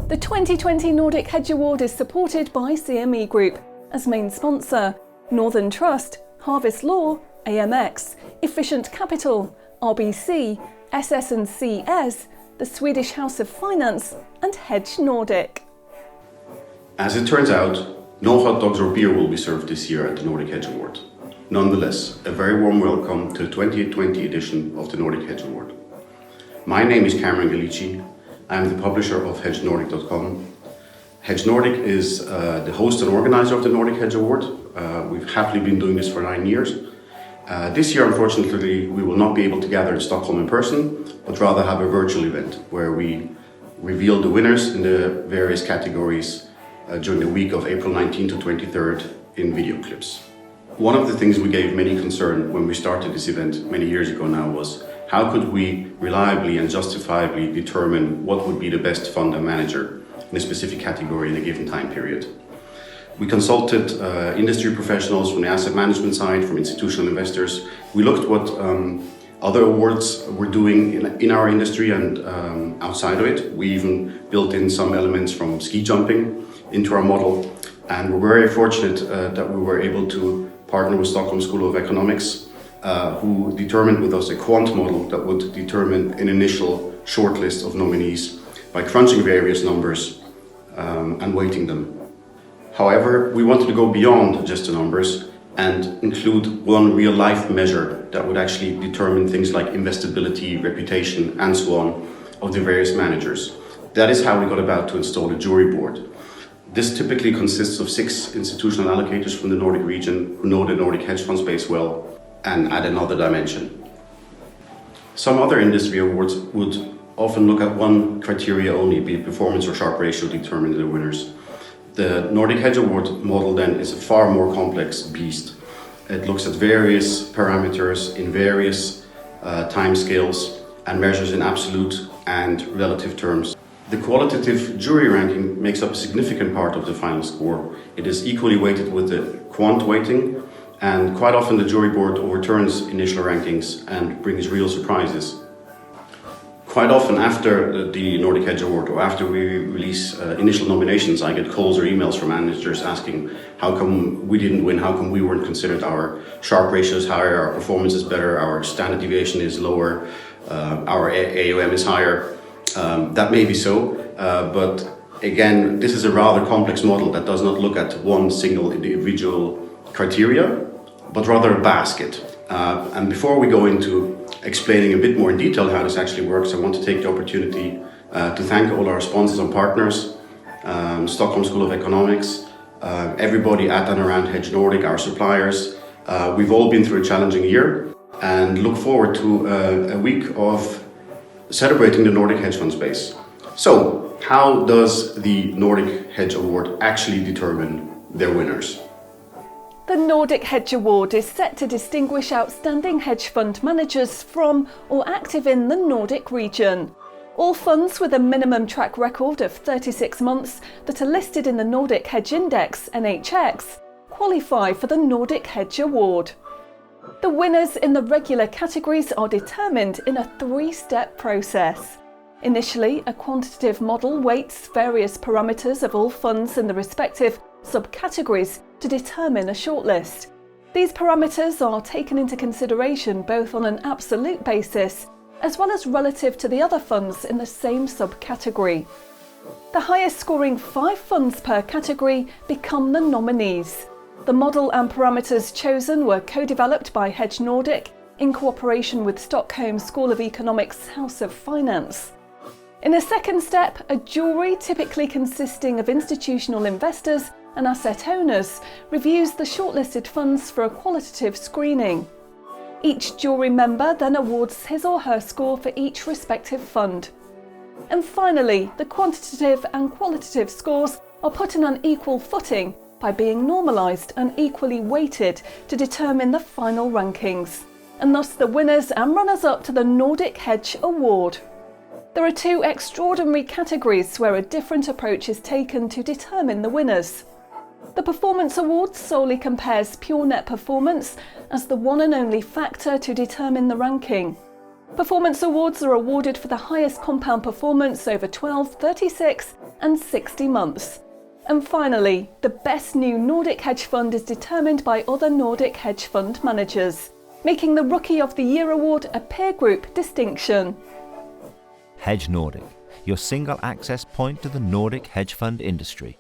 The 2020 Nordic Hedge Award is supported by CME Group as main sponsor, Northern Trust, Harvest Law, AMX, Efficient Capital, RBC, SS&CS, the Swedish House of Finance and HedgeNordic. As it turns out, no hot dogs or beer will be served this year at the Nordic Hedge Award. Nonetheless, a very warm welcome to the 2020 edition of the Nordic Hedge Award. My name is Cameron Galici. I am the publisher of HedgeNordic.com. HedgeNordic is the host and organizer of the Nordic Hedge Award. We've happily been doing this for 9 years. This year, unfortunately, we will not be able to gather in Stockholm in person, but rather have a virtual event where we reveal the winners in the various categories during the week of April 19 to 23rd in video clips. One of the things we gave many concern when we started this event many years ago now was how could we reliably and justifiably determine what would be the best fund and manager in a specific category in a given time period. We consulted industry professionals from the asset management side, from institutional investors. We looked what other awards were doing in our industry and outside of it. We even built in some elements from ski jumping into our model, and we're very fortunate that we were able to partner with Stockholm School of Economics, who determined with us a quant model that would determine an initial shortlist of nominees by crunching various numbers and weighting them. However, we wanted to go beyond just the numbers and include one real-life measure that would actually determine things like investability, reputation, and so on of the various managers. That is how we got about to install a jury board. This typically consists of 6 institutional allocators from the Nordic region who know the Nordic hedge fund space well and add another dimension. Some other industry awards would often look at one criteria only, be it performance or Sharpe ratio, to determine the winners. The Nordic Hedge Award model then is a far more complex beast. It looks at various parameters in various time scales and measures in absolute and relative terms. The qualitative jury ranking makes up a significant part of the final score. It is equally weighted with the quant weighting, and quite often the jury board overturns initial rankings and brings real surprises. Quite often after the Nordic Hedge Award or after we release initial nominations, I get calls or emails from managers asking how come we didn't win, how come we weren't considered, our Sharpe ratio is higher, our performance is better, our standard deviation is lower, our AUM is higher. That may be so, but again, this is a rather complex model that does not look at one single individual criteria, but rather a basket. And before we go into explaining a bit more in detail how this actually works, I want to take the opportunity to thank all our sponsors and partners, Stockholm School of Economics, everybody at and around HedgeNordic, our suppliers. We've all been through a challenging year and look forward to a week of celebrating the Nordic hedge fund space. So, how does the Nordic Hedge Award actually determine their winners? The Nordic Hedge Award is set to distinguish outstanding hedge fund managers from or active in the Nordic region. All funds with a minimum track record of 36 months that are listed in the Nordic Hedge Index, NHX, qualify for the Nordic Hedge Award. The winners in the regular categories are determined in a 3-step process. Initially, a quantitative model weights various parameters of all funds in the respective subcategories to determine a shortlist. These parameters are taken into consideration both on an absolute basis as well as relative to the other funds in the same subcategory. The highest scoring 5 funds per category become the nominees. The model and parameters chosen were co-developed by HedgeNordic in cooperation with Stockholm School of Economics' House of Finance. In a second step, a jury typically consisting of institutional investors and asset owners reviews the shortlisted funds for a qualitative screening. Each jury member then awards his or her score for each respective fund. And finally, the quantitative and qualitative scores are put in an equal footing by being normalised and equally weighted to determine the final rankings, and thus the winners and runners-up to the Nordic Hedge Award. There are 2 extraordinary categories where a different approach is taken to determine the winners. The Performance Award solely compares pure net performance as the one and only factor to determine the ranking. Performance awards are awarded for the highest compound performance over 12, 36 and 60 months. And finally, the best new Nordic hedge fund is determined by other Nordic hedge fund managers, making the Rookie of the Year award a peer group distinction. HedgeNordic, your single access point to the Nordic hedge fund industry.